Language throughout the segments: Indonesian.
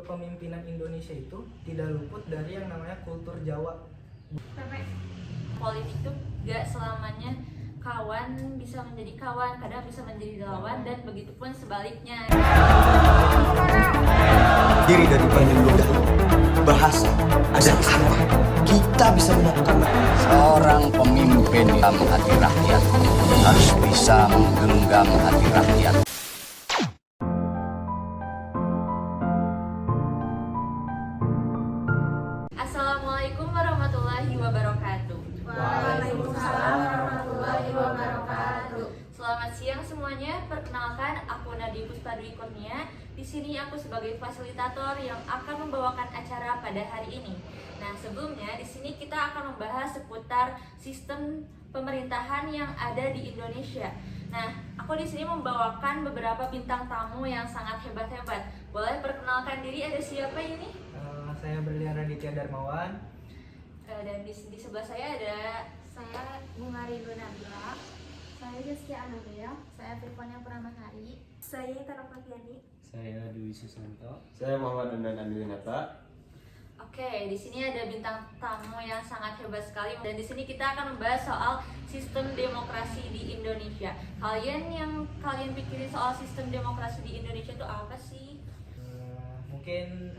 kepemimpinan Indonesia itu tidak luput dari yang namanya kultur Jawa. Politik tuh gak selamanya kawan bisa menjadi kawan, kadang bisa menjadi lawan, dan begitu pun sebaliknya. Diri dari banyak budaya, bahasa, dan apa kita bisa menyatukan. Seorang pemimpin dalam hati rakyat harus bisa menggenggam hati rakyat. Assalamualaikum warahmatullahi wabarakatuh. Waalaikumsalam warahmatullahi wabarakatuh. Selamat siang semuanya. Perkenalkan, aku Nadi Puspadwi Kurnia. Di sini aku sebagai fasilitator yang akan membawakan acara pada hari ini. Nah, sebelumnya di sini kita akan membahas seputar sistem pemerintahan yang ada di Indonesia. Nah, aku di sini membawakan beberapa bintang tamu yang sangat hebat-hebat. Boleh perkenalkan diri, ada siapa ini? Saya Berlian Raditya Darmawan. Dan di sebelah saya ada Saya Bunga Rindu Nabila. Saya Zaskia Anuria. Saya Firvania Pramahari. Saya Tanah Fakiani. Saya Dwi Susanto. Saya Muhammad Dandan Andriwinata. Oke, di sini ada bintang tamu yang sangat hebat sekali, dan di sini kita akan membahas soal sistem demokrasi di Indonesia. Yang kalian pikirin soal sistem demokrasi di Indonesia itu apa sih? Mungkin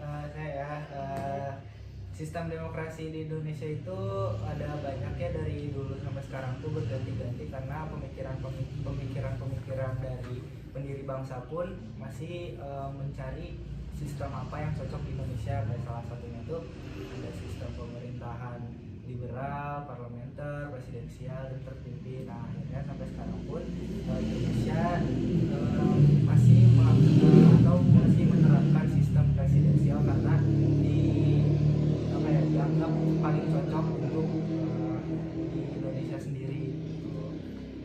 sistem demokrasi di Indonesia itu ada banyak ya, dari dulu sampai sekarang tuh berganti-ganti karena pemikiran dari pendiri bangsa pun masih mencari sistem apa yang cocok di Indonesia. Kayak salah satunya tuh ada sistem pemerintahan liberal, parlementer, presidensial, dan terpimpin. Nah, akhirnya sampai sekarang pun Indonesia masih menerapkan sistem presidensial karena dianggap paling cocok untuk di Indonesia sendiri.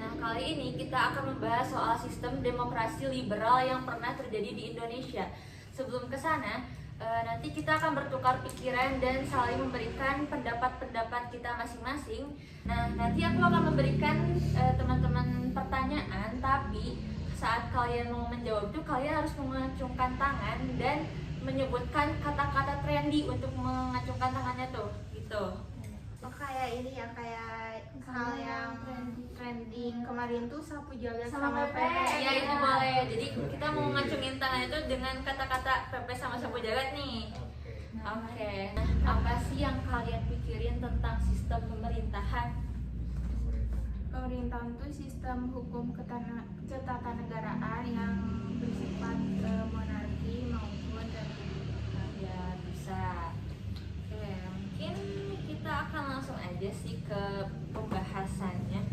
Nah, kali ini kita akan membahas soal sistem demokrasi liberal yang pernah terjadi di Indonesia. Sebelum ke sana, nanti kita akan bertukar pikiran dan saling memberikan pendapat-pendapat kita masing-masing. Nah, nanti aku akan memberikan teman-teman pertanyaan, tapi saat kalian mau menjawab itu kalian harus mengacungkan tangan dan menyebutkan kata-kata trendy untuk mengacungkan tangannya tuh, gitu. Oh, kayak ini ya, kayak hal yang trending kemarin tuh sapu jagat sama pepes. Ya, itu boleh. Jadi kita mau ngacungin tangan itu dengan kata-kata pepes sama sapu jagat nih. Oke. Nah, apa sih yang kalian pikirin tentang sistem pemerintahan? Pemerintahan itu sistem hukum ketatanegaraan yang bersifat monarki maupun republik. Ya, bisa. Oke, mungkin kita akan langsung aja sih ke pembahasannya.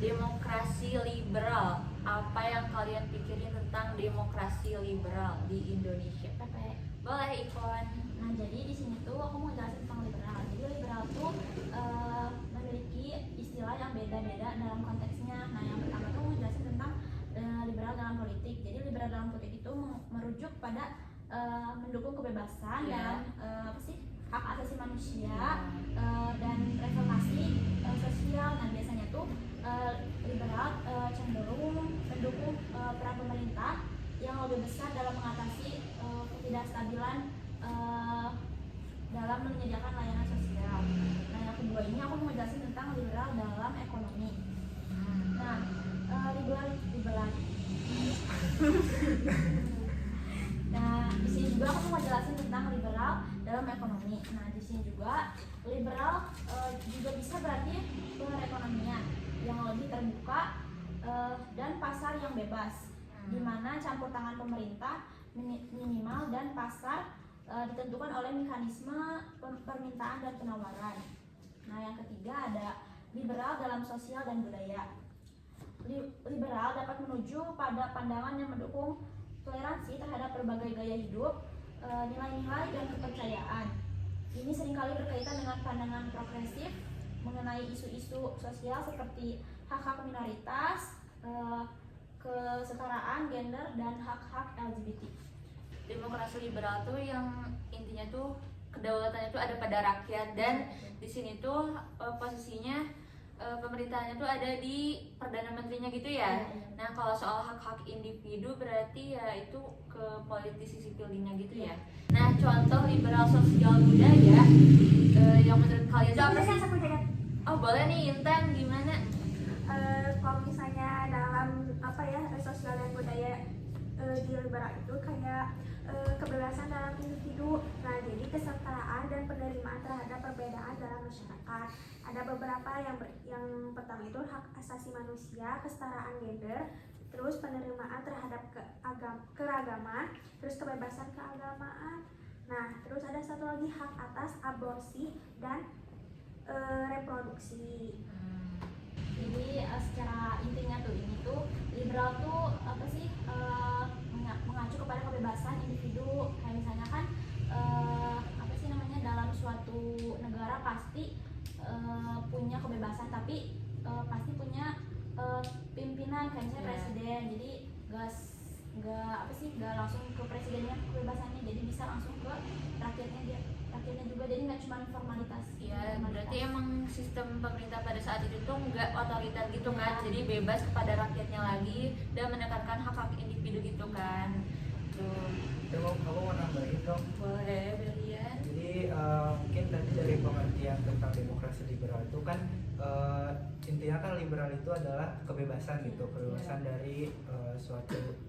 Demokrasi liberal. Apa yang kalian pikirin tentang demokrasi liberal di Indonesia? Boleh, Ipon. Nah, jadi di sini tuh aku mau jelasin tentang liberal. Jadi liberal tuh memiliki istilah yang beda-beda dalam konteksnya. Nah, yang pertama tuh mau jelasin tentang liberal dalam politik. Jadi liberal dalam politik itu merujuk pada mendukung kebebasan dan hak asasi manusia dan reformasi sosial. Nah, biasanya tuh liberal cenderung mendukung peran pemerintah yang lebih besar dalam mengatasi ketidakstabilan dalam menyediakan layanan sosial. Nah, yang kedua ini aku mau jelasin tentang liberal dalam ekonomi. Nah, liberal. Nah, di sini juga aku mau jelasin tentang liberal dalam ekonomi. Nah, di sini juga liberal juga bisa berarti perekonomian yang lebih terbuka dan pasar yang bebas, di mana campur tangan pemerintah minimal dan pasar ditentukan oleh mekanisme permintaan dan penawaran. Nah, yang ketiga ada liberal dalam sosial dan budaya. Liberal dapat menuju pada pandangan yang mendukung toleransi terhadap berbagai gaya hidup, nilai-nilai dan kepercayaan. Ini seringkali berkaitan dengan pandangan progresif mengenai isu-isu sosial seperti hak-hak minoritas, kesetaraan gender, dan hak-hak LGBT. Demokrasi liberal tuh yang intinya tuh kedaulatan itu ada pada rakyat, dan di sini tuh posisinya pemerintahannya tuh ada di Perdana Menterinya gitu ya. Nah kalau soal hak-hak individu berarti ya itu ke politisi sipilnya gitu ya. Nah contoh liberal sosial budaya yang menurut kalian itu apa sih? Oh boleh nih Intan, gimana? Kalau misalnya dalam sosial dan budaya di liberal itu kayak kebebasan dalam individu. Nah, jadi kesetaraan dan penerimaan terhadap perbedaan dalam masyarakat. Ada beberapa yang pertama itu hak asasi manusia, kesetaraan gender, terus penerimaan terhadap keragaman, terus kebebasan keagamaan. Nah, terus ada satu lagi hak atas aborsi dan reproduksi. Jadi secara intinya tuh ini tuh liberal tuh apa sih mengacu kepada kebebasan individu. Kayak misalnya kan apa sih namanya, dalam suatu negara pasti punya kebebasan, tapi pasti punya pimpinan kayak misalnya presiden. Jadi gak langsung ke presidennya kebebasannya, jadi bisa langsung ke rakyatnya juga, jadi nggak cuma formalitas. Ya berarti emang sistem pemerintah pada saat itu tuh nggak otoriter gitu kan, jadi bebas kepada rakyatnya lagi dan menekankan hak-hak individu gitu kan. Tuh. Aku mau nambahin dong. Boleh Brilian. Jadi mungkin tadi dari pengertian tentang demokrasi liberal itu kan intinya kan liberal itu adalah kebebasan gitu, kebebasan dari suatu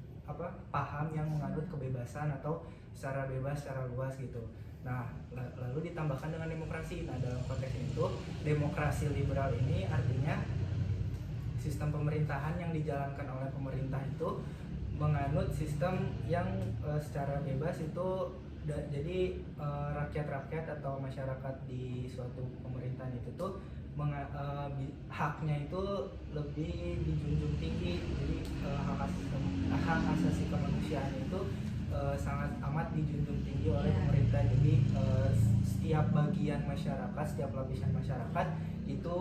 paham yang menganut kebebasan atau secara bebas, secara luas gitu. Nah, lalu ditambahkan dengan demokrasi. Nah, dalam konteks itu, demokrasi liberal ini artinya sistem pemerintahan yang dijalankan oleh pemerintah itu menganut sistem yang secara bebas itu jadi rakyat-rakyat atau masyarakat di suatu pemerintahan itu tuh haknya itu lebih dijunjung tinggi. Jadi hak asasi kemanusiaan itu sangat amat dijunjung tinggi oleh pemerintah. Jadi setiap bagian masyarakat, setiap lapisan masyarakat itu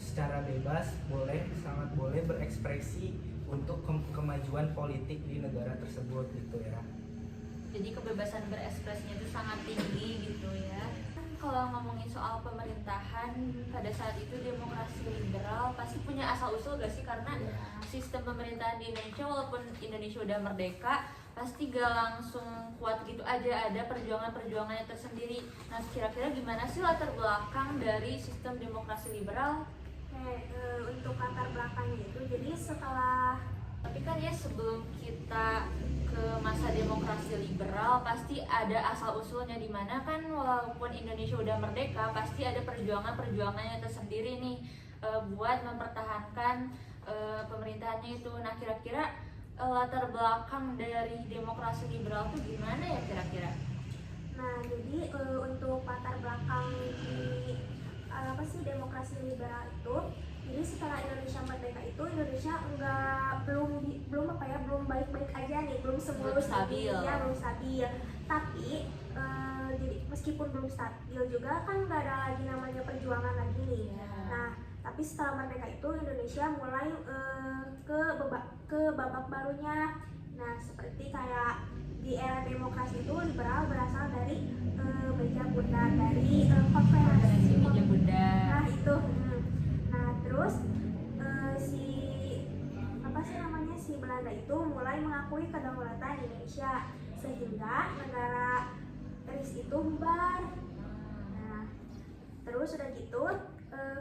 secara bebas sangat boleh berekspresi untuk kemajuan politik di negara tersebut gitu ya. Jadi kebebasan berekspresinya itu sangat tinggi gitu ya. Kalau ngomongin soal pemerintahan pada saat itu demokrasi liberal pasti punya asal usul gak sih? Karena sistem pemerintahan di Indonesia walaupun Indonesia udah merdeka pasti gak langsung kuat gitu aja, ada perjuangan-perjuangannya tersendiri. Nah kira-kira gimana sih latar belakang dari sistem demokrasi liberal? Untuk latar belakangnya itu, jadi setelah Tapi kan ya sebelum kita ke masa demokrasi liberal pasti ada asal usulnya, di mana kan walaupun Indonesia udah merdeka pasti ada perjuangannya tersendiri nih buat mempertahankan pemerintahannya itu. Nah kira-kira latar belakang dari demokrasi liberal itu gimana ya kira-kira? Nah, jadi untuk latar belakang di demokrasi liberal itu, jadi setelah Indonesia merdeka itu Indonesia belum baik-baik aja nih, belum semulus stabil. Ya, belum stabil. Tapi jadi meskipun belum stabil juga kan nggak ada lagi namanya perjuangan lagi nih. Nah, tapi setelah merdeka itu Indonesia mulai ke babak barunya. Nah, seperti kayak di era demokrasi itu liberal berasal dari meja bundar, dari konferensi meja bundar. Nah itu, nah terus si Belanda itu mulai mengakui kedaulatan Indonesia sehingga negara RIS itu bubar. Nah terus udah gitu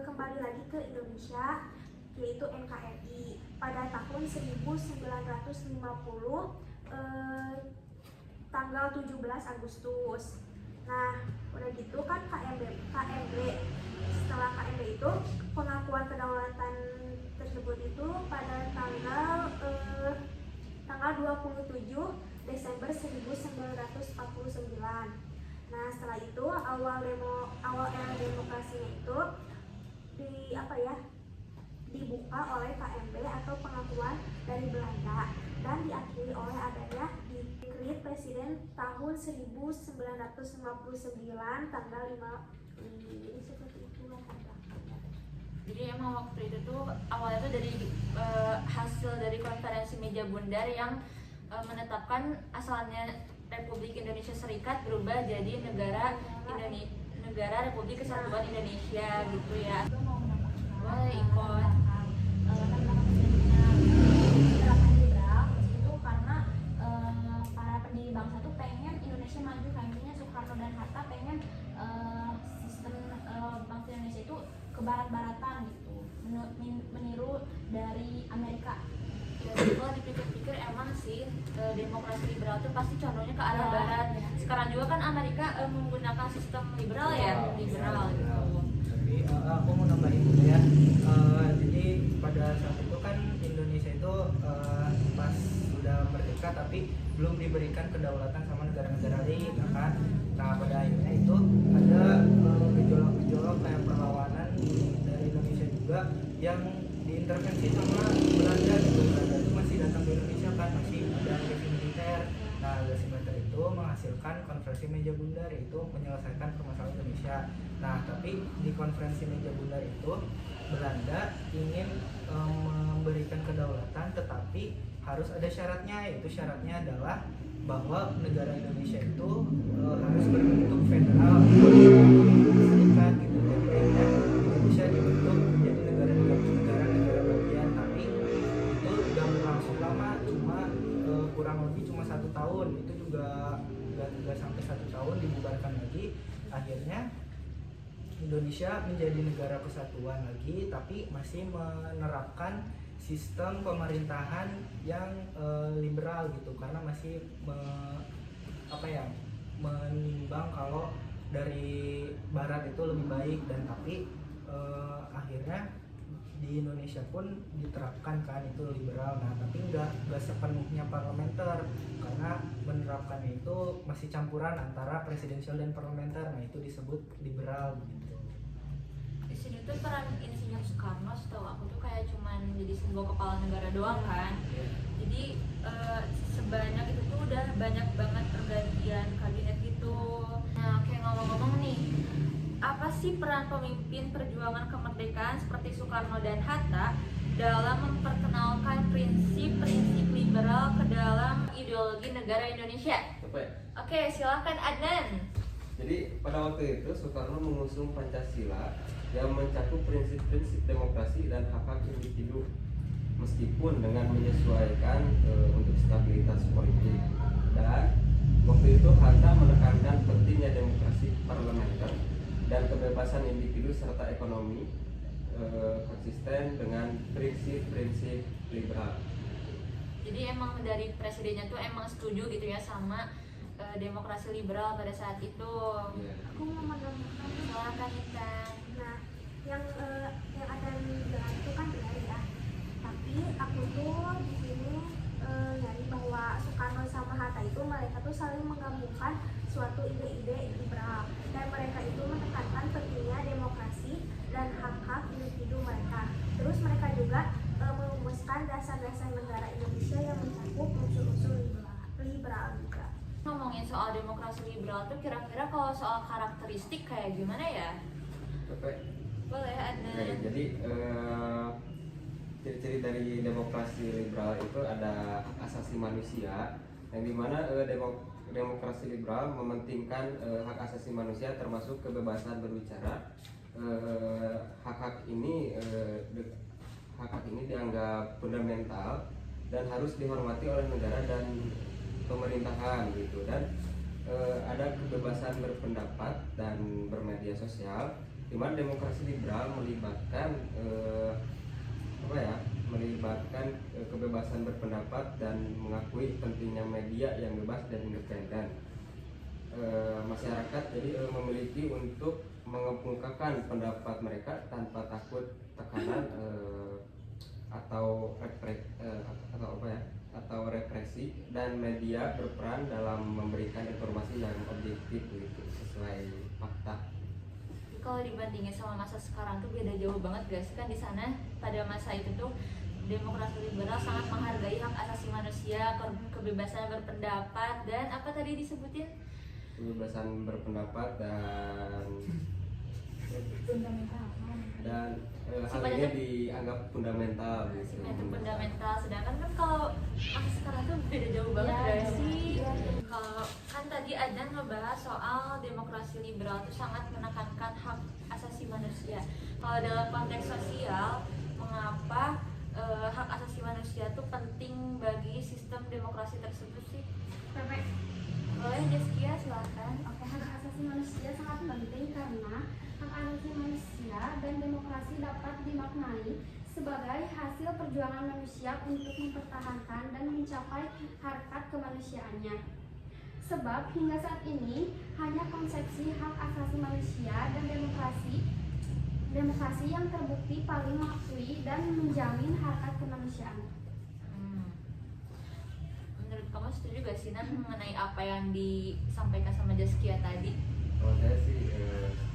kembali lagi ke Indonesia, yaitu NKRI pada tahun 1950 tanggal 17 Agustus. Nah, udah gitu kan KMB. Setelah KMB itu pengakuan kedaulatan tersebut itu pada tanggal 27 Desember 1949. Nah, setelah itu awal era demokrasinya itu dibuka oleh KMB atau pengakuan dari Belanda dan diakhiri oleh adanya dekret presiden tahun 1959 tanggal 5. Jadi seperti itu lah. Jadi emang waktu itu tuh awalnya tuh dari hasil dari konferensi meja bundar yang menetapkan asalnya Republik Indonesia Serikat berubah jadi negara Republik Kesatuan Indonesia gitu ya. Boleh ikut. Tentang terjadinya gerakan liberal itu karena para pendiri bangsa tuh pengen Indonesia maju, kayaknya Soekarno dan Hatta pengen sistem bangsa Indonesia itu ke barat-baratan gitu, meniru dari Amerika. Jadi kalau dipikir-pikir emang sih demokrasi liberal itu pasti condongnya ke arah Ya, barat. ya. Sekarang juga kan Amerika menggunakan sistem liberal ya, liberal gitu. Tapi aku mau nambahin dulu ya. Jadi pada saat itu kan Indonesia itu pas sudah merdeka tapi belum diberikan kedaulatan sama negara-negara lain, ya kan? Nah pada akhirnya itu ada gejolak-gejolak kayak perlawanan dari Indonesia juga yang diintervensi sama Belanda gitu. Belanda itu masih datang ke Indonesia kan, masih ada agresi militer. Nah agresi militer itu menghasilkan konferensi meja bundar, yaitu menyelesaikan permasalahan Indonesia. Nah tapi di konferensi meja bundar itu Belanda ingin memberikan kedaulatan, tetapi harus ada syaratnya, yaitu syaratnya adalah bahwa negara Indonesia itu harus berbentuk federal serikat gitu. Jadi akhirnya Indonesia dibentuk menjadi negara bagian, tapi itu udah berlangsung lama, cuma kurang lebih cuma 1 tahun, itu juga nggak sampai 1 tahun dibubarkan lagi. Akhirnya Indonesia menjadi negara kesatuan lagi, tapi masih menerapkan sistem pemerintahan yang liberal gitu, karena masih menimbang kalau dari barat itu lebih baik. Dan tapi akhirnya di Indonesia pun diterapkan kan itu liberal. Nah tapi nggak sepenuhnya parlementer, karena menerapkannya itu masih campuran antara presidensial dan parlementer. Nah itu disebut liberal gitu. Di sini tuh peran Insinyur Soekarno setahu aku tuh kayak cuman jadi simbol kepala negara doang kan. Jadi sebanyak itu tuh udah banyak banget pergantian kabinet gitu. Nah kayak ngomong-ngomong nih, apa sih peran pemimpin perjuangan kemerdekaan seperti Soekarno dan Hatta dalam memperkenalkan prinsip-prinsip liberal ke dalam ideologi negara Indonesia? Oke, silahkan Adnan. Jadi pada waktu itu Soekarno mengusung Pancasila yang mencakup prinsip-prinsip demokrasi dan hak-hak individu, meskipun dengan menyesuaikan untuk stabilitas politik. Dan waktu itu Hatta menekankan pentingnya demokrasi parlementer dan kebebasan individu serta ekonomi konsisten dengan prinsip-prinsip liberal. Jadi emang dari presidennya tuh emang setuju gitu ya sama demokrasi liberal pada saat itu. Aku mau menambahkan. Silakan Intan. Nah, yang ada bilang itu kan benar ya. Tapi aku tuh di sini nyari bahwa Soekarno sama Hatta itu mereka tuh saling menggabungkan suatu ide-ide liberal, dan mereka itu menekankan pentingnya demokrasi dan hak-hak individu mereka. Terus mereka juga merumuskan dasar-dasar negara Indonesia yang mencakup unsur-unsur liberal juga. Ngomongin soal demokrasi liberal tuh kira-kira kalau soal karakteristik kayak gimana ya? Boleh Adnan. Oke, jadi ciri-ciri dari demokrasi liberal itu ada hak asasi manusia, yang dimana demokrasi liberal mementingkan hak asasi manusia termasuk kebebasan berbicara. Hak-hak ini dianggap fundamental dan harus dihormati oleh negara dan pemerintahan gitu. Dan ada kebebasan berpendapat dan bermedia sosial, di mana demokrasi liberal melibatkan kebebasan berpendapat dan mengakui pentingnya media yang bebas dan independen. Masyarakat jadi memiliki untuk mengemukakan pendapat mereka tanpa takut tekanan atau represi, dan media berperan dalam memberikan informasi yang objektif gitu, sesuai fakta. Kalau dibandingin sama masa sekarang tuh beda jauh banget guys. Kan di sana pada masa itu tuh demokrasi liberal sangat menghargai hak asasi manusia, kebebasan berpendapat, dan apa tadi disebutin? Kebebasan berpendapat dan hal ini dianggap fundamental gitu. Itu fundamental. Sedangkan kan kalau masa sekarang tuh beda jauh banget guys sih. Kalau kan tadi Adnan ngebahas soal demokrasi liberal tuh sangat menekankan hak asasi manusia. Kalau dalam konteks sosial, mengapa hak asasi manusia itu penting bagi sistem demokrasi tersebut sih? Boleh Deskia, silahkan. Oke, hak asasi manusia sangat penting karena hak asasi manusia dan demokrasi dapat dimaknai sebagai hasil perjuangan manusia untuk mempertahankan dan mencapai harkat kemanusiaannya. Sebab hingga saat ini hanya konsepsi hak asasi manusia dan demokrasi yang terbukti paling mengakui dan menjamin harkat kemanusiaan. Menurut kamu setuju gak sih Nan mengenai apa yang disampaikan sama Deskia tadi? Kalau saya sih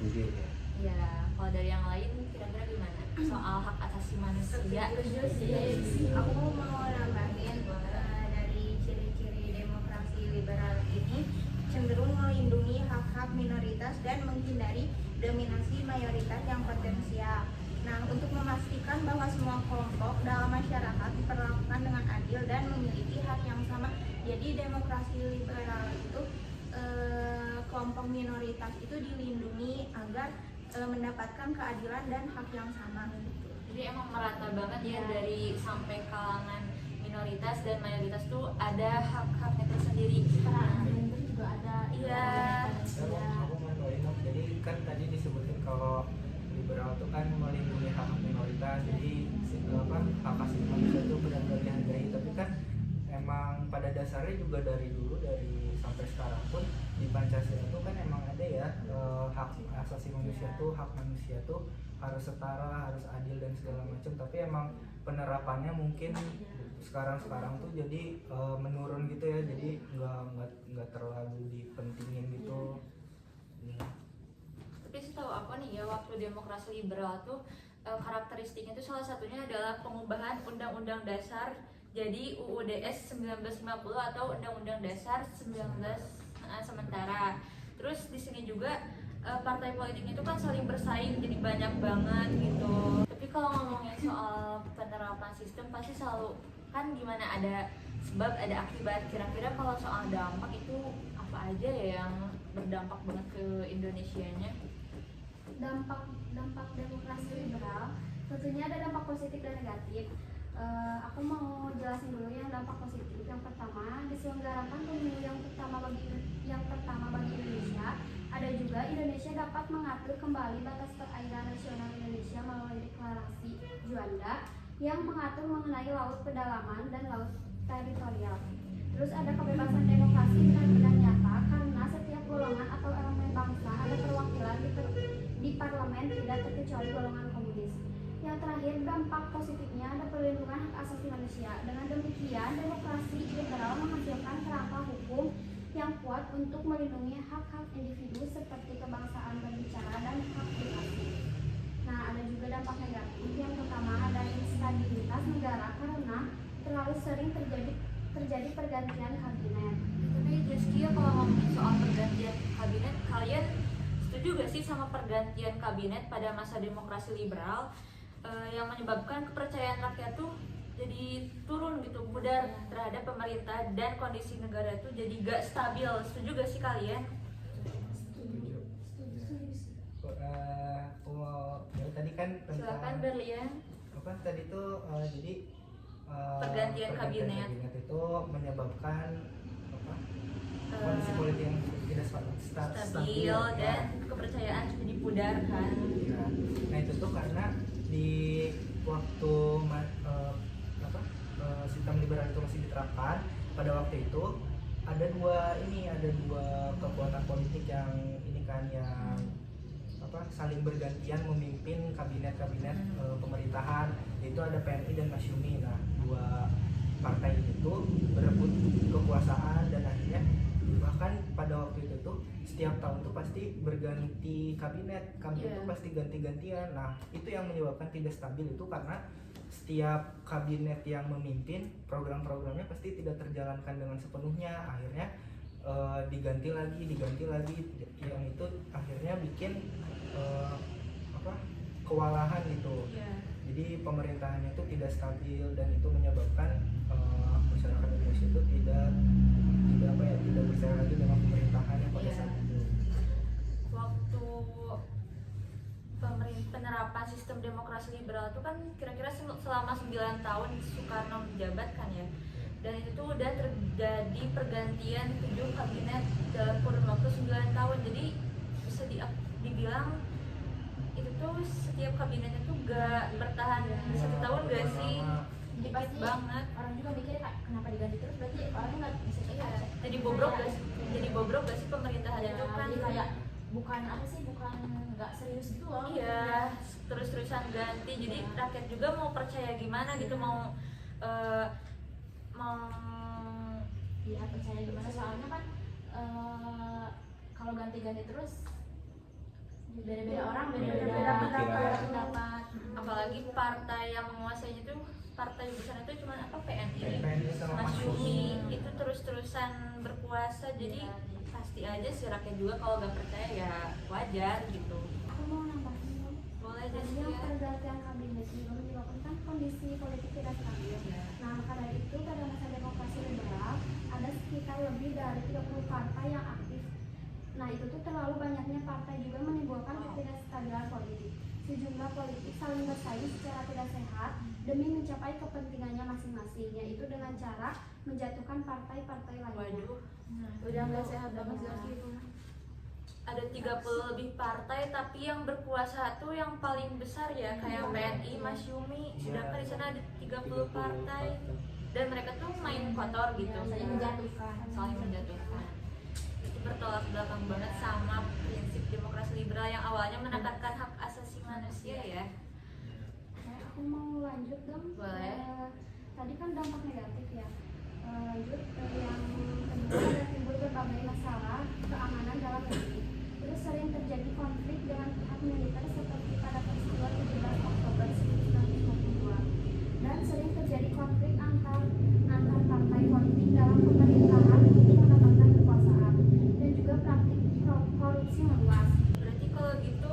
setuju ya. Ya, kalau dari yang lain kira-kira gimana soal hak asasi manusia? Setuju sih. Aku mau nambahin dari ciri-ciri demokrasi liberal ini cenderung melindungi hak-hak minoritas dan menghindari dominasi mayoritas yang potensial. Nah, untuk memastikan bahwa semua kelompok dalam masyarakat diperlakukan dengan adil dan memiliki hak yang sama. Jadi demokrasi liberal itu kelompok minoritas itu dilindungi agar mendapatkan keadilan dan hak yang sama. Jadi emang merata banget ya dari sampai kalangan minoritas dan mayoritas tuh ada hak-haknya tersendiri. Peran gender juga ada. Iya. Aku mau nambahin, jadi kan tadi disebutin kalau liberal itu kan melindungi hak minoritas, jadi hak asasi manusia itu benar-benar dihargai. Tapi kan emang pada dasarnya juga dari dulu, dari sampai sekarang pun di Pancasila itu kan emang ada ya hak asasi manusia tuh, hak manusia tuh harus setara, harus adil dan segala macam. Tapi emang penerapannya mungkin sekarang tuh jadi menurun gitu ya, jadi nggak terlalu dipentingin gitu. Ya. Tapi setahu aku nih ya, waktu demokrasi liberal tuh karakteristiknya tuh salah satunya adalah pengubahan Undang-Undang Dasar jadi UUDS 1950 atau Undang-Undang Dasar 19 sementara. Terus di sini juga partai politik itu kan saling bersaing, jadi banyak banget gitu. Tapi kalau ngomongin soal penerapan sistem pasti selalu kan gimana, ada sebab ada akibat. Kira-kira kalau soal dampak itu apa aja ya yang berdampak banget ke Indonesianya? Dampak demokrasi liberal tentunya ada dampak positif dan negatif. Aku mau jelasin dulu yang dampak positif. Yang pertama, diselenggarakan pemilu yang pertama bagi Indonesia. Ada juga Indonesia dapat mengatur kembali batas perairan nasional Indonesia melalui deklarasi Juanda yang mengatur mengenai laut pedalaman dan laut teritorial. Terus ada kebebasan demokrasi benar-benar nyata karena setiap golongan atau elemen bangsa ada perwakilan di parlemen, tidak terkecuali golongan komunis. Yang terakhir, dampak positifnya ada perlindungan hak asasi manusia. Dengan demikian, demokrasi liberal menghasilkan kerangka hukum yang kuat untuk melindungi hak-hak individu seperti kebangsaan berbicara dan hak privasi. Nah, ada juga dampak negatif. Yang pertama, ada instabilitas negara karena terlalu sering terjadi pergantian kabinet. Tapi Deskia, kalau ngomongin soal pergantian kabinet, kalian setuju gak sih sama pergantian kabinet pada masa demokrasi liberal yang menyebabkan kepercayaan rakyat tuh jadi turun gitu, pudar terhadap pemerintah dan kondisi negara itu jadi gak stabil? Setuju gak sih kalian? Setuju. Ya, tadi kan Silakan Berlian. apa tadi tuh jadi Pergantian kabinet itu menyebabkan kondisi politik yang tidak stabil dan kepercayaan jadi pudar kan. Nah itu tuh karena di waktu sistem liberal itu masih diterapkan, pada waktu itu ada dua kekuatan politik yang saling bergantian memimpin kabinet pemerintahan, yaitu ada PNI dan Masyumi. Nah, dua partai itu berebut kekuasaan dan akhirnya bahkan pada waktu itu tuh setiap tahun tuh pasti berganti kabinet tuh pasti ganti-gantian. Nah, itu yang menyebabkan tidak stabil itu karena setiap kabinet yang memimpin program-programnya pasti tidak terjalankan dengan sepenuhnya, akhirnya diganti lagi yang itu akhirnya bikin kewalahan gitu. Jadi pemerintahannya itu tidak stabil dan itu menyebabkan masyarakat Indonesia itu tidak percaya lagi dengan pemerintahan yang pada saat itu. Waktu penerapan penerapan sistem demokrasi liberal itu kan kira-kira selama 9 tahun Soekarno menjabat kan ya, dan itu tuh udah terjadi pergantian 7 kabinet dalam kurun waktu 9 tahun. Jadi bisa dibilang itu tuh setiap kabinetnya tuh gak bertahan 1 tahun gak sih? Jadi Dikit pasti banget. orang juga mikir Kak, kenapa diganti terus, berarti orangnya nggak bisa Iya, cepat. jadi bobrok gak sih? Jadi bobrok gak sih pemerintahan Ya, itu kan? jadi kayak bukan apa sih, bukan nggak serius gitu loh. Iya, terus-terusan ganti. Jadi rakyat juga mau percaya gimana gitu, mau Iya, percaya gimana, soalnya kan kalau ganti-ganti terus beda-beda orang, beda-beda pendapat. apalagi partai yang menguasai itu, partai besar itu cuma apa, PNI, PNI sama Mas Masyumi. Yumi itu terus-terusan berkuasa. Jadi pasti aja si rakyat juga kalau nggak percaya ya wajar gitu. Aku mau nambahin dong. Boleh Tadi yang Desya. pergantian kabinet juga menyebabkan kan kondisi politik tidak stabil. Nah, maka dari itu pada masa demokrasi liberal ada sekitar lebih dari 30 partai yang aktif. Nah, itu tuh terlalu banyaknya partai juga menimbulkan ketidakstabilan politik. Sejumlah politik saling bersaing secara tidak sehat demi mencapai kepentingannya masing-masing, yaitu dengan cara menjatuhkan partai-partai lainnya. Waduh, Udah nggak sehat banget gitu. ada 30 lebih partai tapi yang berkuasa tuh yang paling besar ya, kayak PNI, Mas Yumi. Sedangkan di sana ada 30 partai dan mereka tuh main kotor gitu, saling menjatuhkan. saling menjatuhkan. Itu bertolak belakang banget sama prinsip demokrasi liberal yang awalnya menekankan hak asasi manusia ya. Nah, aku mau lanjut dong. Boleh. Tadi kan dampak negatif ya. Lanjut yang kedua, ada timbul berbagai masalah keamanan dalam negeri. Terus sering terjadi konflik dengan pihak militer seperti pada peristiwa 17 Oktober 1952. Dan sering terjadi konflik antar partai politik dalam pemerintahan untuk mendapatkan kekuasaan, dan juga praktik korupsi meluas. Berarti kalau gitu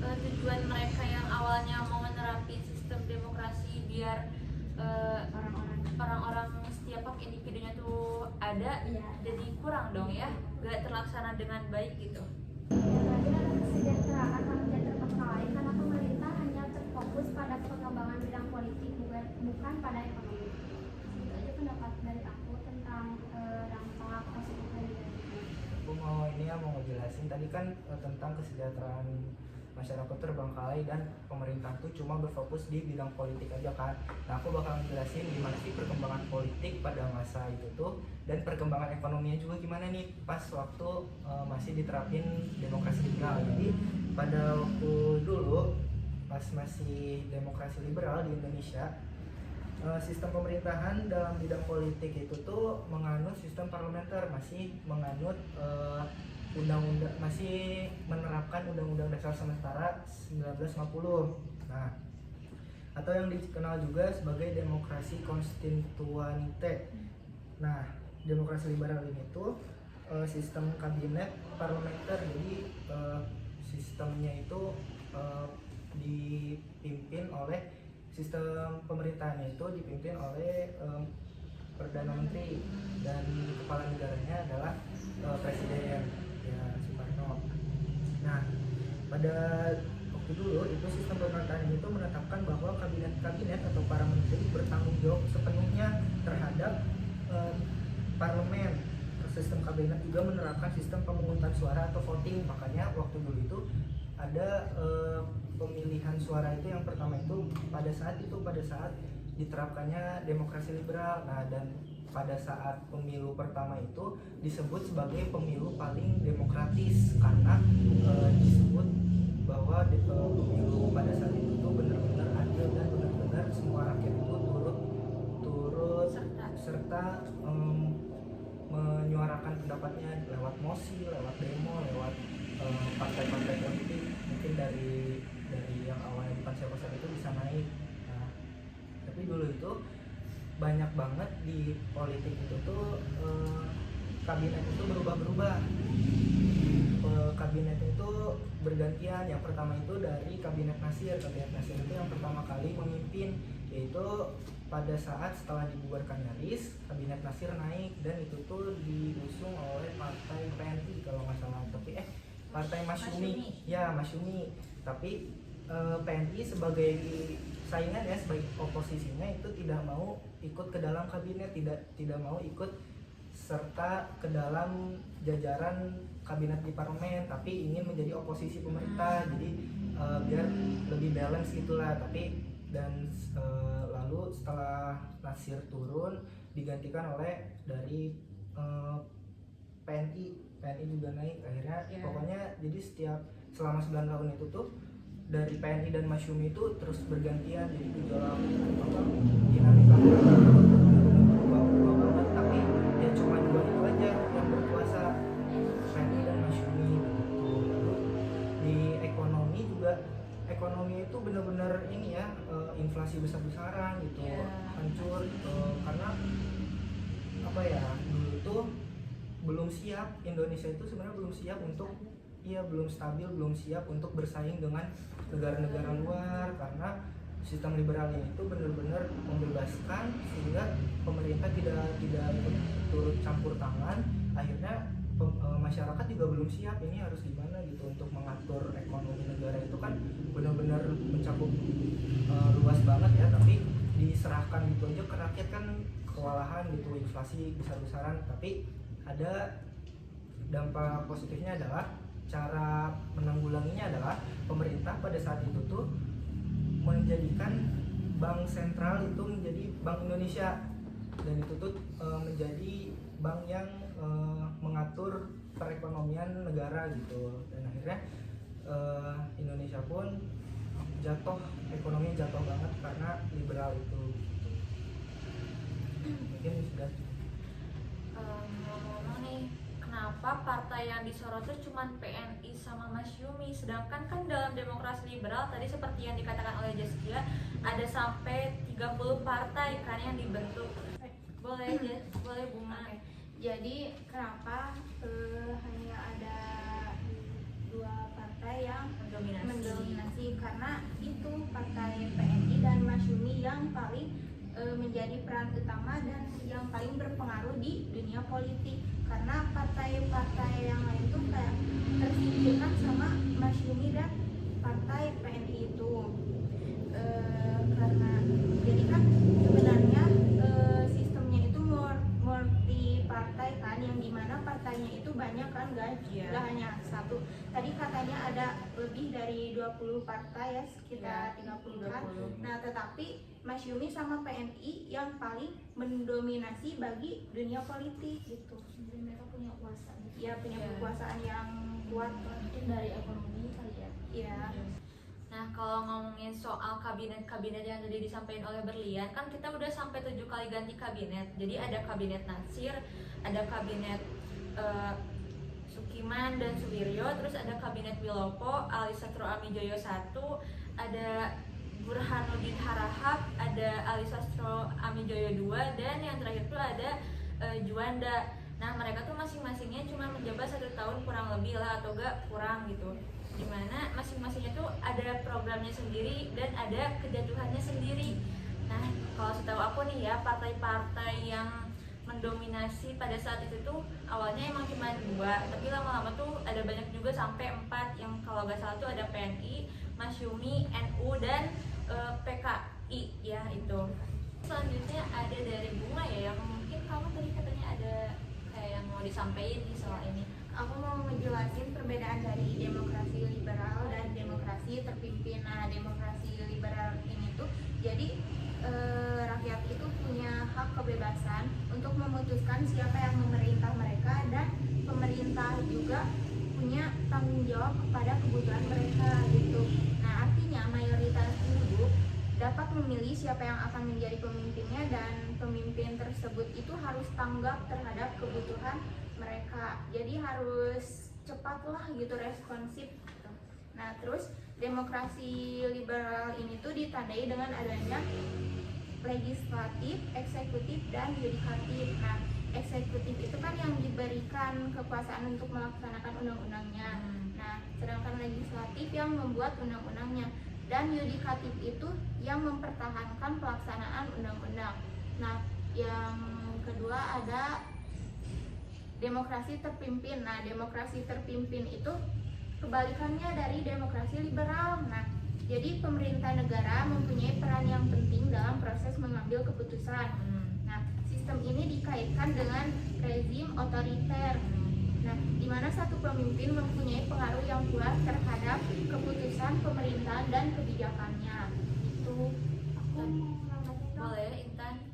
tujuan mereka yang awalnya mau menerapin sistem demokrasi biar orang-orang setiap hak individunya tuh ada, Iya. jadi kurang dong ya, gak terlaksana dengan baik gitu. Yang tadi ada kesejahteraan rakyat terbengkalai karena pemerintah hanya terfokus pada pengembangan bidang politik, bukan pada ekonomi. Itu aja pendapat dari aku tentang dampak positif dan negatifnya. Aku mau ngejelasin tadi kan tentang kesejahteraan masyarakat terbengkalai dan pemerintah tuh cuma berfokus di bidang politik aja kan. Nah, aku bakal ngejelasin gimana sih perkembangan politik pada masa itu tuh, dan perkembangan ekonominya juga gimana nih pas waktu masih diterapin demokrasi liberal. Jadi pada waktu dulu pas masih demokrasi liberal di Indonesia, sistem pemerintahan dalam bidang politik itu tuh menganut sistem parlementer, masih menganut undang-undang, masih menerapkan Undang-Undang Dasar Sementara 1950. Nah, atau yang dikenal juga sebagai demokrasi konstituante. Nah, demokrasi liberal ini tuh sistem kabinet parlementer. Jadi sistemnya itu dipimpin oleh sistem pemerintahannya itu dipimpin oleh Perdana Menteri, dan kepala negaranya adalah presiden ya, Soekarno. Nah, pada waktu dulu itu sistem pemerintahan itu menetapkan bahwa kabinet atau para menteri bertanggung jawab sepenuhnya terhadap parlemen. Sistem kabinet juga menerapkan sistem pemungutan suara atau voting. Makanya waktu dulu itu ada pemilihan suara itu yang pertama itu pada saat diterapkannya demokrasi liberal. Nah, dan pada saat pemilu pertama itu disebut sebagai pemilu paling demokratis karena disebut bahwa pemilu pada saat itu tuh benar-benar adil dan benar-benar semua rakyat itu turut serta menyuarakan pendapatnya lewat mosi, lewat demo, lewat partai-partai politik. Mungkin dari yang awalnya bukan siapa-siapa itu bisa naik. Nah, tapi dulu itu banyak banget di politik itu tuh kabinet itu berubah-berubah. Kabinet itu bergantian. Yang pertama itu dari kabinet Nasir. Kabinet Nasir itu yang pertama kali memimpin, yaitu pada saat setelah dibubarkan RIS, kabinet Nasir naik, dan itu tuh diusung oleh partai PNI kalau nggak salah, tapi partai Masyumi. Ya, Masyumi. Tapi PNI sebagai saingan ya, sebagai oposisinya itu tidak mau ikut ke dalam kabinet, tidak mau ikut serta ke dalam jajaran kabinet di parlemen, tapi ingin menjadi oposisi pemerintah. Jadi biar lebih balance gitulah. Tapi lalu setelah Nasir turun digantikan oleh dari PNI juga naik akhirnya. Pokoknya jadi selama 9 tahun itu tuh dari PNI dan Masyumi itu terus bergantian, jadi gejolak dinamika berubah banget. Tapi ya cuma dua itu aja yang berkuasa, PNI dan Masyumi gitu. Lalu di ekonomi itu benar-benar ini ya, inflasi besar-besaran gitu, hancur karena apa ya, dulu tuh belum siap, Indonesia itu sebenarnya belum siap untuk belum stabil, belum siap untuk bersaing dengan negara-negara luar, karena sistem liberalnya itu benar-benar membebaskan sehingga pemerintah tidak turut campur tangan. Akhirnya masyarakat juga belum siap, ini harus gimana gitu untuk mengatur ekonomi negara itu kan benar-benar mencakup luas banget ya, tapi diserahkan gitu aja ke rakyat kan kewalahan gitu, inflasi besar-besaran. Tapi ada dampak positifnya adalah cara menanggulanginya adalah pemerintah pada saat itu tuh menjadikan bank sentral itu menjadi Bank Indonesia, dan itu tuh menjadi bank yang mengatur perekonomian negara gitu. Dan akhirnya Indonesia pun ekonominya jatuh banget karena liberal itu gitu. Mungkin sudah ngomong nih, kenapa partai yang disorot tuh cuma PNI sama Masyumi, sedangkan kan dalam demokrasi liberal tadi seperti yang dikatakan oleh Jaskia ada sampai 30 partai kan yang dibentuk. Boleh boleh Bunga. Jadi kenapa hanya ada 2 partai yang mendominasi? Karena itu partai PNI dan Masyumi yang paling menjadi peran utama dan yang paling berpengaruh di dunia politik. Karena partai-partai yang lain tuh kayak tersingkirkan sama Masyumi dan partai PNI itu. Karena jadi kan sebenarnya sistemnya itu multi partai kan, yang dimana partainya itu banyak kan guys, nggak hanya satu. Tadi katanya ada lebih dari 20 partai ya, sekitar 30-an. Nah tetapi Masyumi sama PNI yang paling mendominasi bagi dunia politik gitu. Jadi mereka punya kuasa gitu. Ya punya kekuasaan yang kuat, mungkin dari ekonomi kali ya. Iya. Nah kalau ngomongin soal kabinet-kabinet yang tadi disampaikan oleh Berlian, kan kita udah sampai 7 kali ganti kabinet. Jadi ada kabinet Nasir, ada kabinet Sukiman dan Suwiryo, terus ada kabinet Wilopo, Ali Sastro Amijoyo 1, ada Burhanuddin Harahap, ada Ali Sastro Amijoyo 2, dan yang terakhir tuh ada Juanda. Nah mereka tuh masing-masingnya cuma menjabat 1 tahun kurang lebih lah, atau enggak kurang gitu, dimana masing-masingnya tuh ada programnya sendiri dan ada kejatuhannya sendiri. Nah kalau setahu aku nih ya, partai-partai yang mendominasi pada saat itu tuh awalnya emang cuma 2, tapi lama-lama tuh ada banyak juga sampai 4, yang kalau nggak salah tuh ada PNI, Masyumi, NU, dan PKI ya itu. Selanjutnya ada dari Bunga ya, yang mungkin kamu tadi katanya ada kayak yang mau disampaikan nih soal ini. Aku mau ngejelasin perbedaan dari demokrasi liberal dan demokrasi terpimpin. Nah, demokrasi liberal ini tuh jadi rakyat itu punya hak kebebasan untuk memutuskan siapa yang memerintah mereka, dan pemerintah juga punya tanggung jawab kepada kebutuhan mereka gitu. Nah, artinya mayoritas penduduk dapat memilih siapa yang akan menjadi pemimpinnya, dan pemimpin tersebut itu harus tanggap terhadap kebutuhan mereka. Jadi harus cepatlah gitu, responsif gitu. Nah terus demokrasi liberal ini tuh ditandai dengan adanya legislatif, eksekutif, dan yudikatif. Nah eksekutif itu kan yang diberikan kekuasaan untuk melaksanakan undang-undangnya. Nah sedangkan legislatif yang membuat undang-undangnya, dan yudikatif itu yang mempertahankan pelaksanaan undang-undang. Nah yang kedua ada demokrasi terpimpin. Nah demokrasi terpimpin itu kebalikannya dari demokrasi liberal. Nah Jadi pemerintah negara mempunyai peran yang penting dalam proses mengambil keputusan. Nah, sistem ini dikaitkan dengan rezim otoriter. Nah, di mana satu pemimpin mempunyai pengaruh yang kuat terhadap keputusan pemerintahan dan kebijakannya. Itu aku mau nambahin dong. Boleh, Intan?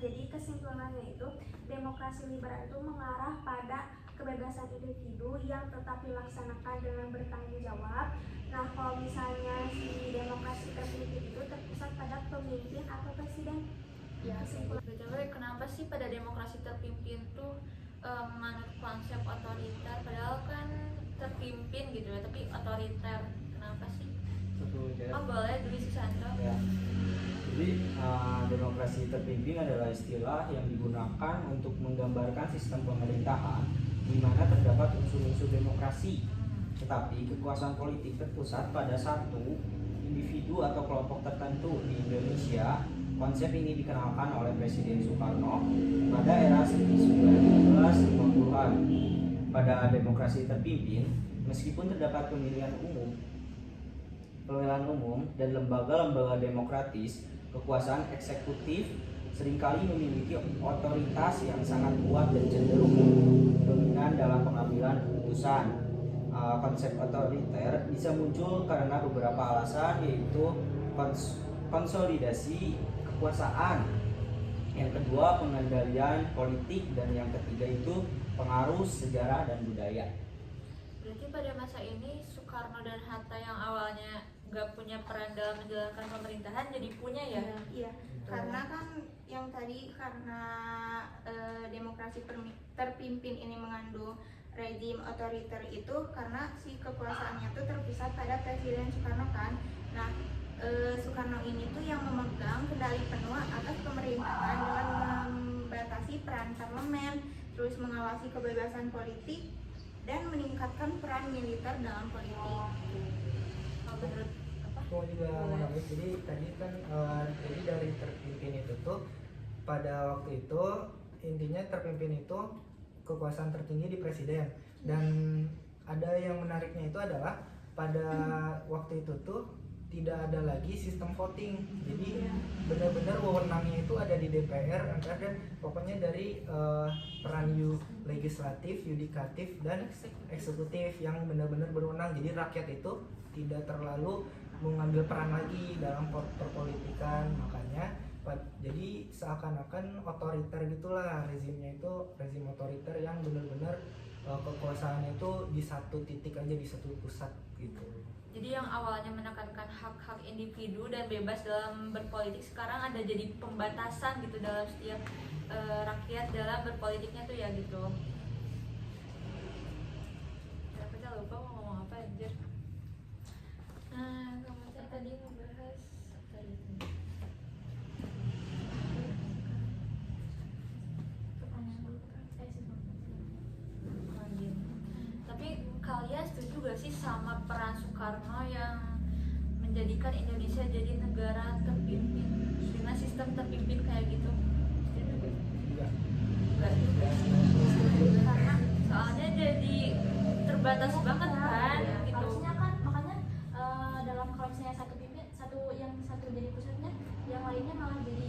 Jadi kesimpulannya itu demokrasi liberal itu mengarah pada kebebasan individu yang tetap dilaksanakan dengan bertanggung jawab. Nah, kalau misalnya si demokrasi terpimpin itu terpusat pada pemimpin atau presiden. Ya, BTW kenapa sih pada demokrasi terpimpin tuh menganut konsep otoriter, padahal kan terpimpin gitu ya, tapi otoriter, kenapa sih? Oh boleh, Dwi Susanto. Ya. Jadi demokrasi terpimpin adalah istilah yang digunakan untuk menggambarkan sistem pemerintahan di mana terdapat unsur-unsur demokrasi, tetapi kekuasaan politik terpusat pada satu individu atau kelompok tertentu. Di Indonesia, konsep ini dikenalkan oleh Presiden Soekarno pada era 1950-an. Pada demokrasi terpimpin, meskipun terdapat pemilihan umum dan lembaga-lembaga demokratis, kekuasaan eksekutif seringkali memiliki otoritas yang sangat kuat dan cenderung dominan dalam pengambilan keputusan. Konsep otoriter bisa muncul karena beberapa alasan, yaitu konsolidasi kekuasaan, yang kedua pengendalian politik, dan yang ketiga itu pengaruh sejarah dan budaya. Berarti pada masa ini Soekarno dan Hatta yang awalnya nggak punya peran dalam menjalankan pemerintahan jadi punya ya? Iya, karena kan yang tadi karena demokrasi terpimpin ini mengandung rezim otoriter itu karena si kekuasaannya itu terpusat pada Presiden Soekarno kan. Nah, Soekarno ini tuh yang memegang kendali penuh atas pemerintahan dengan membatasi peran parlemen, terus mengawasi kebebasan politik dan meningkatkan peran militer dalam politik. Menurut apa? Aku juga mau nambahin, jadi tadi kan jadi dari terpimpin itu tuh pada waktu itu intinya terpimpin itu kekuasaan tertinggi di presiden, dan ada yang menariknya itu adalah pada waktu itu tuh tidak ada lagi sistem voting, jadi benar-benar wewenangnya itu ada di DPR, MPR, dan pokoknya dari peran legislatif, yudikatif, dan eksekutif yang benar-benar berwenang. Jadi rakyat itu tidak terlalu mengambil peran lagi dalam perpolitikan, makanya jadi seakan-akan otoriter gitulah rezimnya, itu rezim otoriter yang benar-benar kekuasaannya itu di satu titik aja, di satu pusat gitu. Jadi yang awalnya menekankan hak-hak individu dan bebas dalam berpolitik sekarang ada jadi pembatasan gitu dalam setiap rakyat dalam berpolitiknya tuh ya gitu. Kenapa saya lupa mau ngomong apa anjir. Nah, kamu tadi ngebahas tadi tapi kalian setuju gak sih sama peran Soekarno yang menjadikan Indonesia jadi negara terpimpin dengan sistem terpimpin kayak gitu? Enggak juga sih, karena soalnya jadi terbatas banget kan gitu. Harusnya kan makanya dalam kalau misalnya satu jadi pusatnya, yang lainnya malah jadi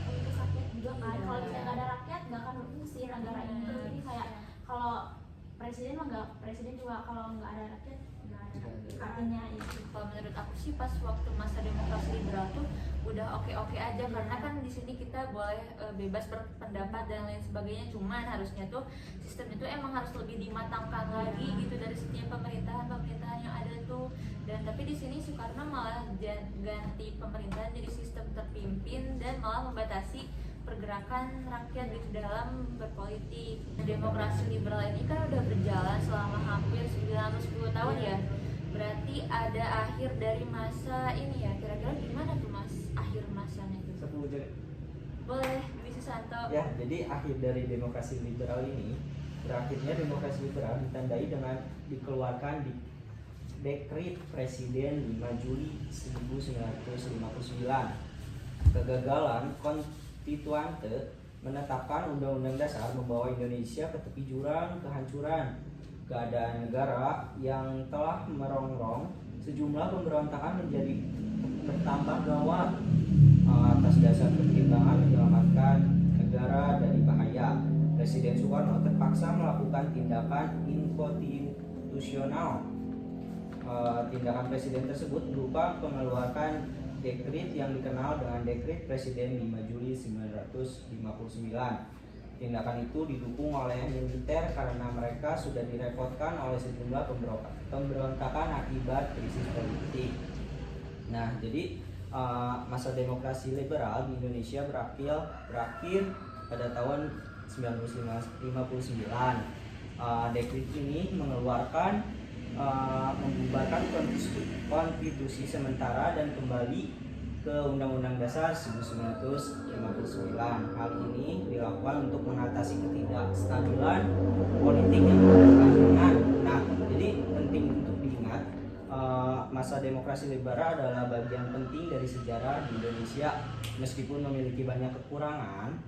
untuk rakyat juga kan. Kalau misalnya nggak ada rakyat nggak akan berfungsi negara ini. Jadi kayak kalau presiden mah nggak, presiden juga kalau nggak ada rakyat nggak ada artinya itu. Kalau menurut aku sih pas waktu masa demokrasi liberal tuh udah oke-oke aja, karena kan di sini kita boleh bebas berpendapat dan lain sebagainya. Cuman harusnya tuh sistem itu emang harus lebih dimatangkan lagi gitu dari setiap pemerintahan yang ada tuh. Dan tapi di sini Soekarno malah ganti pemerintahan jadi sistem terpimpin dan malah membatasi pergerakan rakyat gitu dalam berpolitik. Demokrasi liberal ini kan udah berjalan selama hampir 910 tahun ya. Berarti ada akhir dari masa ini ya. Kira-kira gimana tuh mas akhir masanya itu? 10 jam. Boleh, Dwi Susanto. Ya, jadi akhir dari demokrasi liberal ini, berakhirnya demokrasi liberal ditandai dengan dikeluarkan di Dekret Presiden 5 Juli 1959. Kegagalan konstituante menetapkan Undang-Undang Dasar membawa Indonesia ke tepi jurang kehancuran. Keadaan negara yang telah merongrong sejumlah pemberontakan menjadi bertambah gawat atas dasar pertimbangan menyelamatkan negara dari bahaya. Presiden Soekarno terpaksa melakukan tindakan inkonstitusional. Tindakan presiden tersebut berupa mengeluarkan dekret yang dikenal dengan Dekret Presiden 5 Juli 1959. Tindakan itu didukung oleh militer karena mereka sudah direpotkan oleh sejumlah pemberontakan akibat krisis politik. Nah, jadi masa demokrasi liberal di Indonesia berakhir pada tahun 1959. Dekret ini membubarkan konstitusi sementara dan kembali ke Undang-Undang Dasar 1959. Hal ini dilakukan untuk mengatasi ketidakstabilan politik yang berkelanjutan. Nah, jadi penting untuk diingat, masa demokrasi liberal adalah bagian penting dari sejarah di Indonesia. Meskipun memiliki banyak kekurangan,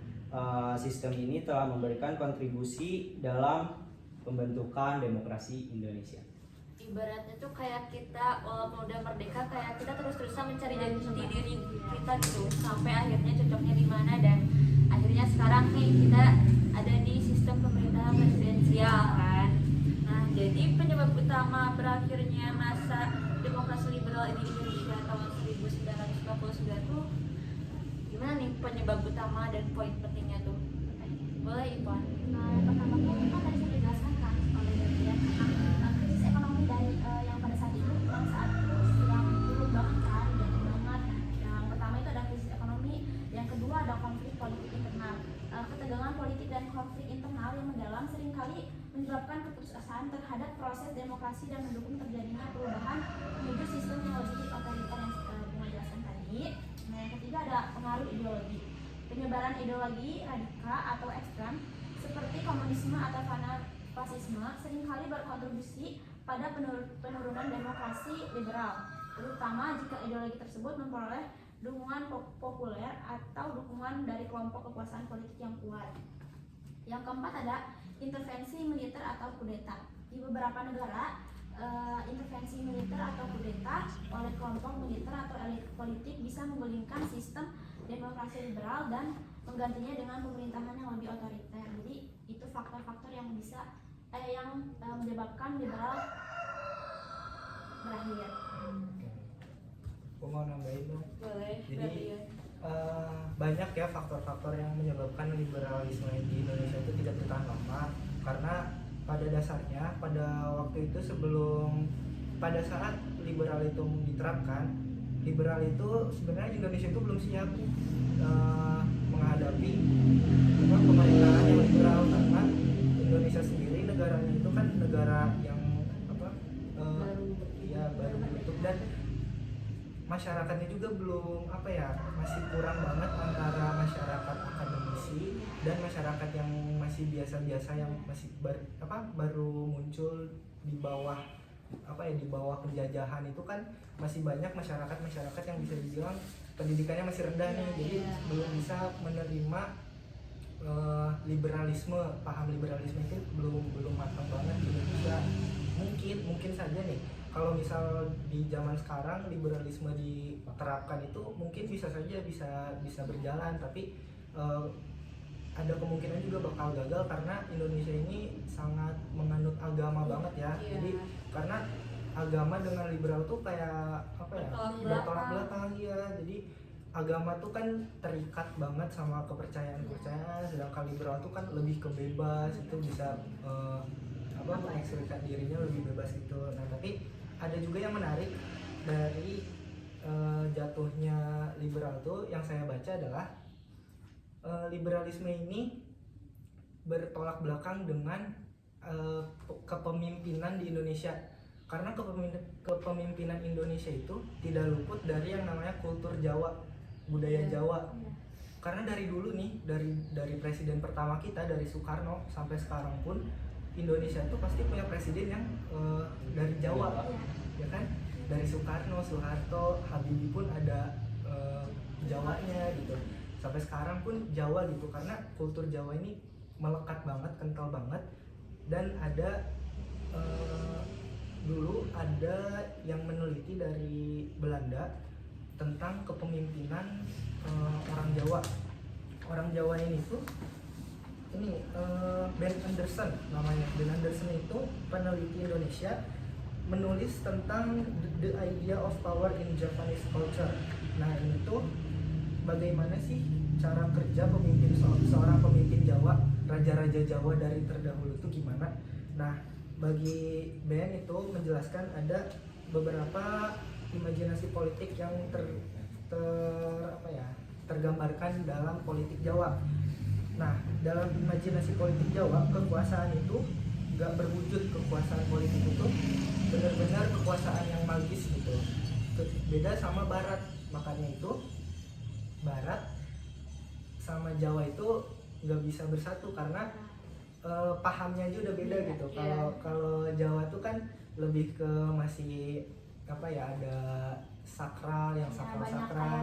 sistem ini telah memberikan kontribusi dalam pembentukan demokrasi Indonesia. Ibaratnya tuh kayak kita walaupun udah merdeka, kayak kita terus-terusan mencari jati diri kita gitu sampai akhirnya cocoknya di mana, dan akhirnya sekarang nih kita ada di sistem pemerintahan presidensial kan. Nah, jadi penyebab utama berakhirnya masa demokrasi liberal di Indonesia tahun 1949 tuh gimana nih penyebab utama dan poin pentingnya tuh? Boleh Ipan? Nah, yang pertama tuh kan tadi sudah dijelaskan kan oleh Davian tentang krisis ekonomi dan yang pada saat itu sedang turun bahkan dan banget. Yang pertama itu ada krisis ekonomi, yang kedua ada konflik politik internal. Ketegangan politik dan konflik internal yang mendalam seringkali menyebabkan keputusasaan terhadap proses demokrasi dan mendukung terjadinya perubahan menuju sistem yang lebih otoriter yang Bunga jelaskan tadi. Nah, yang ketiga ada pengaruh ideologi. Penyebaran ideologi radikal atau ekstrem seperti komunisme atau fasisme seringkali berkontribusi pada penurunan demokrasi liberal, terutama jika ideologi tersebut memperoleh dukungan populer atau dukungan dari kelompok kekuasaan politik yang kuat. Yang keempat ada intervensi militer atau kudeta. Di beberapa negara, intervensi militer atau kudeta oleh kelompok militer atau elit politik bisa menggulingkan sistem demokrasi liberal dan menggantinya dengan pemerintahan yang lebih otoriter. Jadi itu faktor-faktor yang bisa menyebabkan liberal berakhir. Aku mau nambahin dong. Boleh. Jadi banyak ya faktor-faktor yang menyebabkan liberalisme di Indonesia itu tidak bertahan lama, karena pada dasarnya pada waktu itu pada saat liberal itu diterapkan, liberal itu sebenarnya Indonesia itu belum siap menghadapi pemerintahan yang liberal, karena Indonesia sendiri negaranya itu kan negara yang baru bentuk, dan masyarakatnya juga belum masih kurang banget antara masyarakat akademisi dan masyarakat yang masih biasa-biasa yang masih baru muncul di bawah di bawah penjajahan. Itu kan masih banyak masyarakat yang bisa dibilang pendidikannya masih rendah nih, jadi belum bisa menerima liberalisme, paham liberalisme itu belum matang banget di Indonesia. Mungkin saja nih kalau misal di zaman sekarang liberalisme diterapkan itu mungkin bisa saja bisa berjalan, tapi ada kemungkinan juga bakal gagal karena Indonesia ini sangat menganut agama banget ya. Jadi karena agama dengan liberal tuh kayak bertolak belakang ya. Jadi agama tuh kan terikat banget sama kepercayaan, sedangkan liberal tuh kan lebih ke bebas, itu bisa mengekspresikan dirinya lebih bebas gitu. Nah, tapi ada juga yang menarik dari jatuhnya liberal tuh yang saya baca adalah liberalisme ini bertolak belakang dengan kepemimpinan di Indonesia, karena kepemimpinan Indonesia itu tidak luput dari yang namanya kultur Jawa, budaya Jawa. Karena dari dulu nih, dari presiden pertama kita dari Soekarno sampai sekarang pun Indonesia tuh pasti punya presiden yang dari Jawa, ya kan? Dari Soekarno, Soeharto, Habibie pun ada Jawanya gitu. Sampai sekarang pun Jawa gitu, karena kultur Jawa ini melekat banget, kental banget, dan ada dulu ada yang meneliti dari Belanda tentang kepemimpinan orang Jawa. Orang Jawa ini tuh Ben Anderson namanya. Ben Anderson itu peneliti Indonesia, menulis tentang the idea of power in Japanese culture. Nah ini tuh bagaimana sih cara kerja pemimpin seorang pemimpin Jawa, raja-raja Jawa dari terdahulu itu gimana? Nah bagi Ben itu menjelaskan ada beberapa imajinasi politik yang tergambarkan dalam politik Jawa. Nah, dalam imajinasi politik Jawa, kekuasaan itu nggak berwujud. Kekuasaan politik itu benar-benar kekuasaan yang magis gitu. Beda sama Barat, makanya itu Barat sama Jawa itu nggak bisa bersatu karena pahamnya aja udah beda gitu. Kalau Jawa tuh kan lebih ke masih ada sakral yang sakral.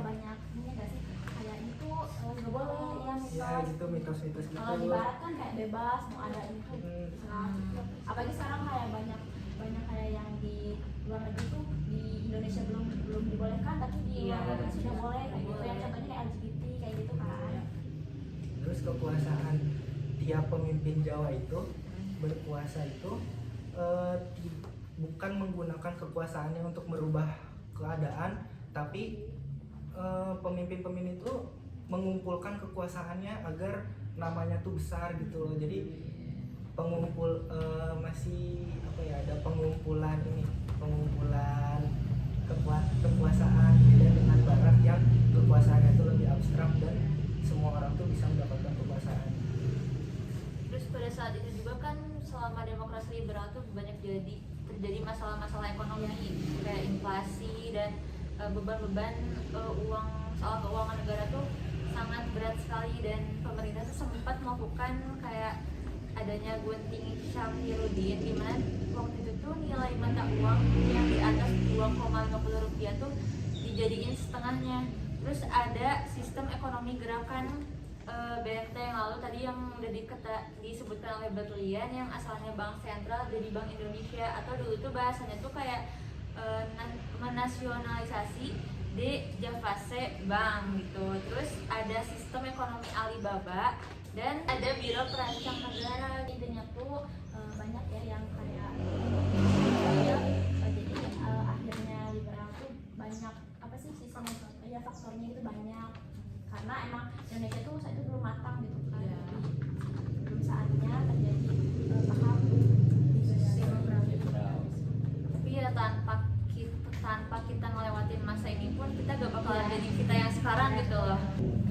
Banyak ini nggak sih, kayak itu nggak boleh ya mitos. Ya gitu, mitos-mitos gitu. Kalau di barat kan kayak bebas mau ada itu. Apalagi sekarang kayak banyak kayak yang di luar negeri tuh, di Indonesia belum dibolehkan, tapi di luar negeri sudah boleh kayak gitu. Yang contohnya kayak LGBT kayak gitu kan. Terus kekuasaan tiap pemimpin Jawa itu berkuasa itu bukan menggunakan kekuasaannya untuk merubah keadaan, tapi pemimpin-pemimpin itu mengumpulkan kekuasaannya agar namanya tuh besar gitu loh. Jadi pengumpul ada pengumpulan kekuasaan beda dengan Barat yang kekuasaannya itu lebih abstrak dan semua orang tuh bisa mendapatkan kekuasaan. Terus pada saat itu juga kan selama demokrasi liberal tuh banyak terjadi masalah-masalah ekonomi kayak inflasi dan beban-beban soal keuangan negara tuh sangat berat sekali, dan pemerintah tuh sempat melakukan kayak adanya gunting Syamiruddin, di mana waktu itu tuh nilai mata uang yang di atas 2,50 rupiah tuh dijadiin setengahnya. Terus ada sistem ekonomi gerakan BNT yang lalu tadi yang udah disebutkan oleh Berlian, yang asalnya bank sentral jadi Bank Indonesia, atau dulu tuh bahasanya tuh kayak menasionalisasi di Javase Bank gitu. Terus ada sistem ekonomi Alibaba dan ada Biro Perancang Negara. Intinya tuh banyak ya yang kayak jadi akhirnya liberal tuh banyak faktornya itu banyak, karena emang Indonesia tuh saat itu belum matang gitu kan. Belum saatnya terjadi paham Tapi ya tanpa kita ngelewatin masa ini pun kita gak bakalan jadi kita yang sekarang gitu loh.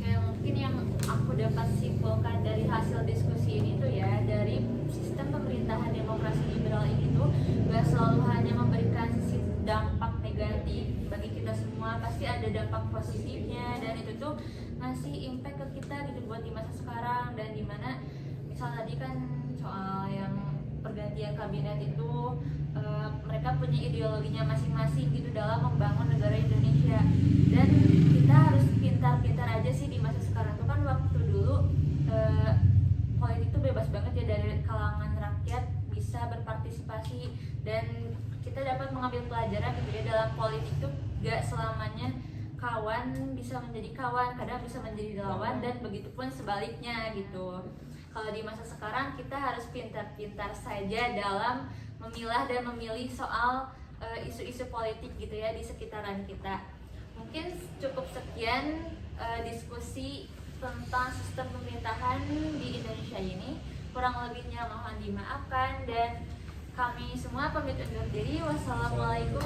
Kayak mungkin yang aku dapat simpulkan dari hasil diskusi ini tuh ya, dari sistem pemerintahan demokrasi liberal ini tuh gak selalu hanya memberikan sisi dampak negatif bagi kita semua, pasti ada dampak positifnya, dan itu tuh ngasih impact ke kita gitu buat di masa sekarang. Dan dimana misal tadi kan soal yang pergantian kabinet itu mereka punya ideologinya masing-masing gitu dalam membangun negara Indonesia, dan kita harus pintar-pintar aja sih di masa sekarang tuh kan. Waktu dulu politik tuh bebas banget ya, dari kalangan rakyat bisa berpartisipasi, dan kita dapat mengambil pelajaran gitu ya, dalam politik tuh gak selamanya kawan bisa menjadi kawan, kadang bisa menjadi lawan, dan begitupun sebaliknya gitu. Kalau di masa sekarang kita harus pintar-pintar saja dalam memilah dan memilih soal isu-isu politik gitu ya di sekitaran kita. Mungkin cukup sekian diskusi tentang sistem pemerintahan di Indonesia ini. Kurang lebihnya mohon dimaafkan, dan kami semua pamit undur diri. Wassalamualaikum